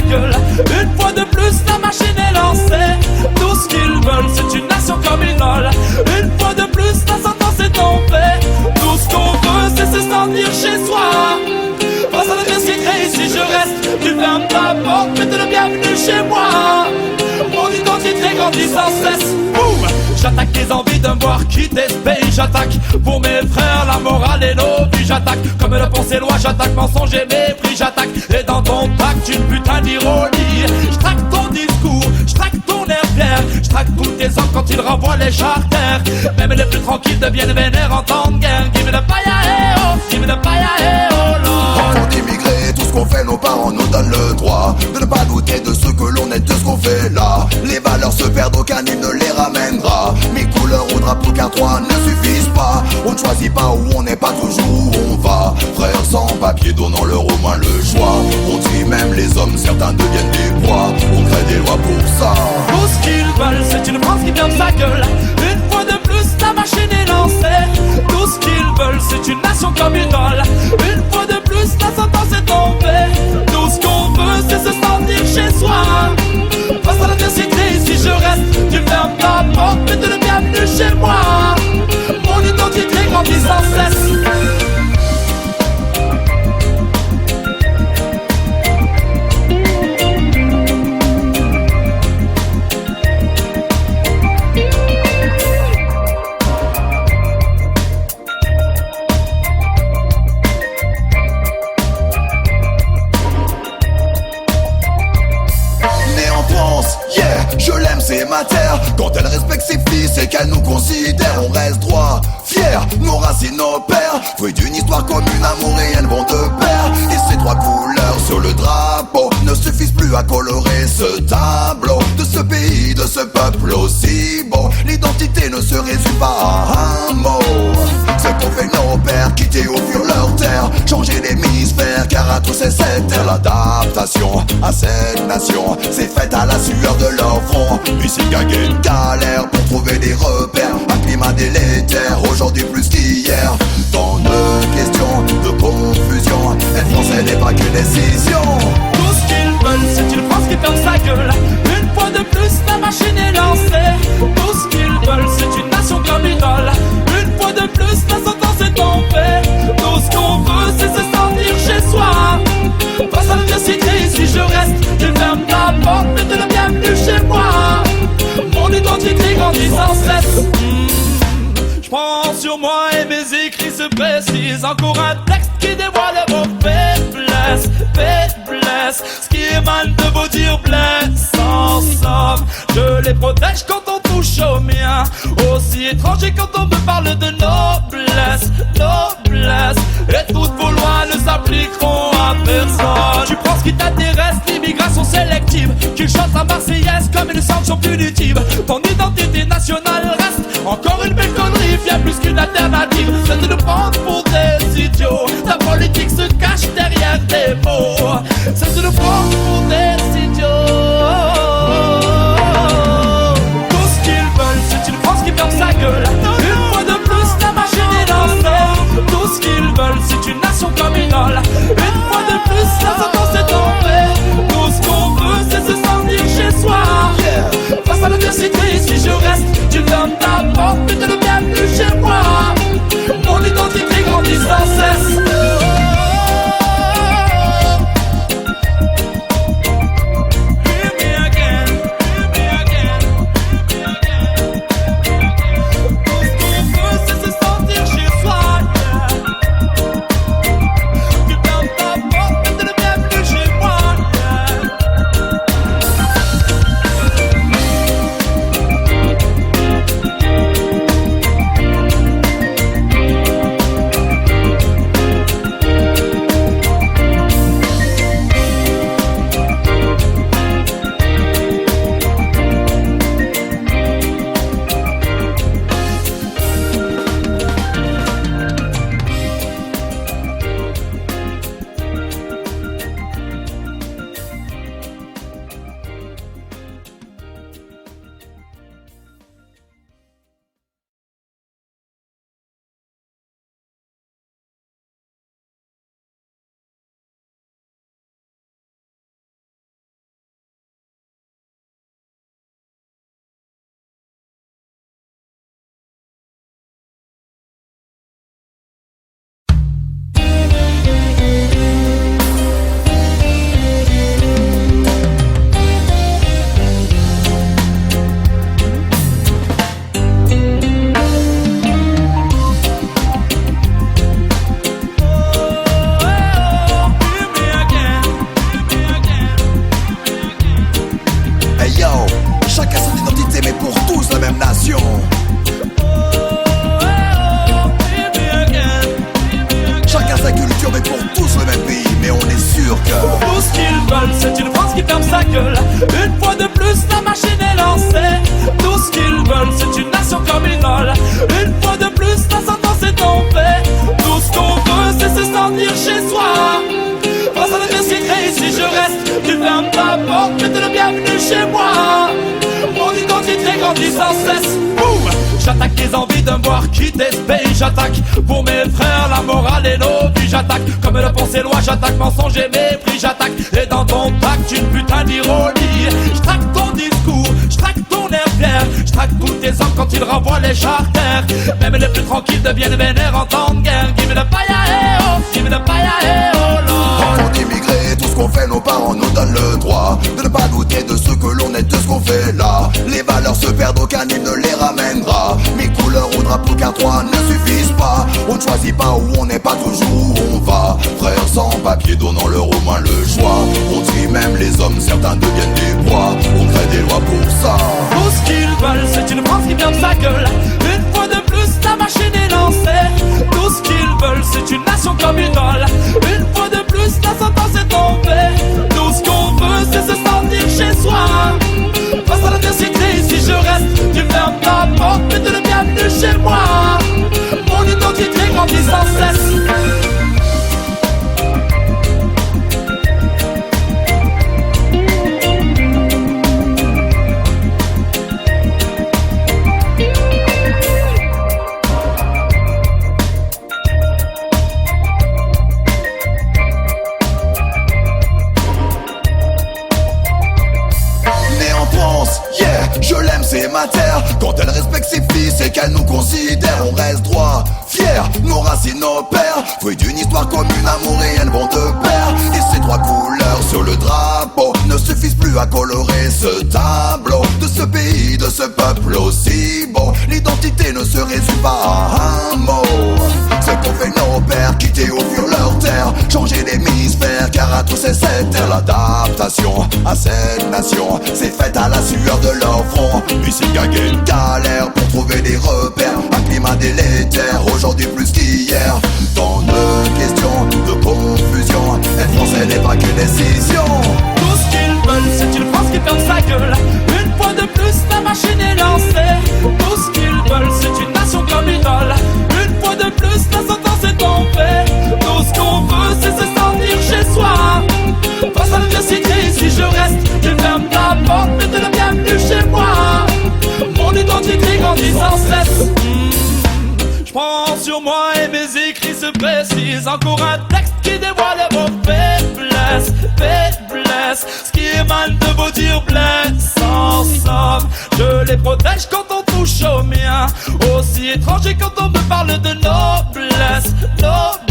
gueule. Une fois de plus la machine est lancée. Tout ce qu'ils veulent c'est une nation communale. Une fois de plus la sentence est tombée. Tout ce qu'on veut c'est se sentir chez soi. Face à l'adversité ici je reste. Tu fermes ta porte mais t'es le bienvenu chez moi. Mon identité grandit sans cesse. Boum. J'attaque les envies de me voir quitter ce pays. J'attaque pour mes frères la morale et nos vies. J'attaque comme le pensée loi. J'attaque mensonge et mépris. J'attaque et dans ton pacte une putain d'ironie. J'traque ton discours, j'traque ton air fier. J'traque tous tes hommes quand ils renvoient les charters. Même les plus tranquilles deviennent vénères en temps de guerre. Give me the fire, hey oh, give me the fire, hey oh Lord. Enfants d'immigrés, tout ce qu'on fait, nos parents nous donnent le droit de ne pas douter de ce que l'on est, de ce qu'on fait là. Les valeurs se perdent, aucun hymne ne les ramènera. Mes couleurs au drapeau car trois ne suffisent pas. On ne choisit pas où on n'est pas toujours où on va. Frères sans papier, donnons-leur au moins le choix. On trie même les hommes, certains deviennent des proies. On crée des lois pour ça. Tout ce qu'ils veulent, c'est une France qui ferme sa gueule. Une fois de plus, la machine est lancée. Tout ce qu'ils veulent, c'est une nation communale. Une fois de plus, la sentence est tombée. Tout ce qu'on veut, c'est se sentir chez soi. Face à l'adversité, ici je reste. Tu fermes ta porte, mais t'es le bienvenu chez moi. Mon identité grandit sans cesse. Je l'aime, c'est ma terre. Quand elle respecte ses fils et qu'elle nous considère, on reste droit, fier, nos racines, nos pères. Fruit d'une histoire commune, amour et elles vont de pair. Et ces trois couleurs sur le drapeau ne suffisent plus à colorer ce tableau de ce pays, de ce peuple aussi beau. L'identité ne se résume pas à un mot. C'est qu'ont fait nos pères, quitter au fur leur terre, changer d'hémisphère, car à tous c'est cette terre. L'adaptation à cette nation c'est faite à la sueur de leur front. Ici gaguer une galère pour trouver des repères. Un climat délétère, aujourd'hui plus qu'hier. Tant de questions, de confusion. Être français n'est pas qu'une décision. Tout ce qu'ils veulent, c'est une France qui ferme sa gueule. Une fois de plus, la machine est lancée. Tout ce qu'ils veulent, c'est une nation communale. Une fois de plus, la sentence est tombée. Tout ce qu'on veut, c'est se sentir chez soi. Face à l'adversité, ici je reste. Tu fermes ta porte, mais t'es le bienvenu chez moi. Mon identité grandit sans cesse. J'prends sur moi et mes écrits se précisent. Encore un texte qui dévoile vos faiblesses, faiblesses. Ce qui émane de vos dires blesse en somme. Je les protège quand on touche aux miens. Aussi étranger quand on me parle de noblesse, noblesse. Et toutes vos lois ne s'appliqueront à personne. Tu prends ce qui t'intéresse, l'immigration sélective. Tu chantes la Marseillaise comme une sanction punitive. Ton identité nationale reste encore une belle connerie. Bien plus qu'une alternative, c'est de nous prendre pour des idiots. Ta politique se cache derrière des mots. C'est de nous prendre pour des idiots. Tout ce qu'ils veulent, c'est une France qui ferme sa gueule. Une fois de plus, la machine est lancée. Tout ce qu'ils veulent, c'est une nation communale. Une fois de plus, la sentence est tombée. Tout ce qu'on veut, c'est se sentir chez soi. Face à l'adversité, ici je reste. Tu fermes ta porte, mais t'es le bienvenu chez moi. Mon identité bienvenue chez moi. Mon identité grandit sans cesse. Boum. J'attaque les envies de me voir quitter ce pays. J'attaque pour mes frères, la morale et nos vies. J'attaque comme le pensée loi. J'attaque mensonge et mépris. J'attaque et dans ton pacte une putain d'ironie. J'traque ton discours, j'traque ton air fier. J'traque tous tes hommes quand ils renvoient les charters. Même les plus tranquilles deviennent vénères en temps de guerre. Give me the fire, eh oh, give me the fire, eh oh Lord. Enfants d'immigrés, tout ce qu'on fait, nos parents nous donnent le droit de ne pas douter de ce que l'on est, de ce qu'on fait là. Les valeurs se perdent, aucun hymne ne les ramènera. Mes couleurs au drapeau car trois ne suffisent pas. On ne choisit pas où on n'est pas toujours où on va. Frères sans papier donnant leur au moins le choix. On trie même les hommes, certains deviennent des proies. On crée des lois pour ça. Tout ce qu'ils veulent, c'est une France qui ferme sa gueule. Une fois de plus, la machine est lancée. Tout ce qu'ils veulent, c'est une nation comme idole. Une fois de plus, la sentence est tombée. Tout ce qu'on veut, c'est se sentir chez soi. Face à l'adversité, si je reste, tu fermes ta porte, mais tu es le bienvenu chez moi. Mon identité grandit sans cesse. Je l'aime, c'est ma terre. Quand elle respecte ses fils et qu'elle nous considère, on reste droit, fier, nos racines, nos pères. Fruit d'une histoire commune, amour et elles vont de pair. Et ces trois couleurs sur le drapeau ne suffisent plus à colorer ce tableau de ce pays, de ce peuple aussi beau. L'identité ne se résume pas à un mot. Ce qu'ont fait nos pères, quitter au fur leur terre, changer l'hémisphère, car à tous c'est cette terre. L'adaptation à cette nation c'est faite à la sueur de leur front. Puis c'est gagné une galère pour trouver des repères. Un climat délétère, aujourd'hui plus qu'hier. Tant de questions, de confusion. Être français n'est pas qu'une décision. Tout ce qu'ils veulent, c'est une France qui ferme sa gueule. Une fois de plus, la machine est lancée. Tout ce qu'ils veulent, c'est une nation comme idole. Une fois de plus, la sentence est tombée. Tout ce qu'on veut, c'est se sentir chez soi. Face à l'adversité, si je reste, tu fermes ta porte, mais t'es le bienvenu chez moi. Mon identité grandit sans cesse. J'prends sur moi et mes écrits se précisent. Encore un texte qui dévoile vos faiblesses, faiblesses. Ce qui émane de vos dires blesse. En somme, je les protège quand on touche au mien. Aussi étranger quand on me parle de noblesse, noblesse.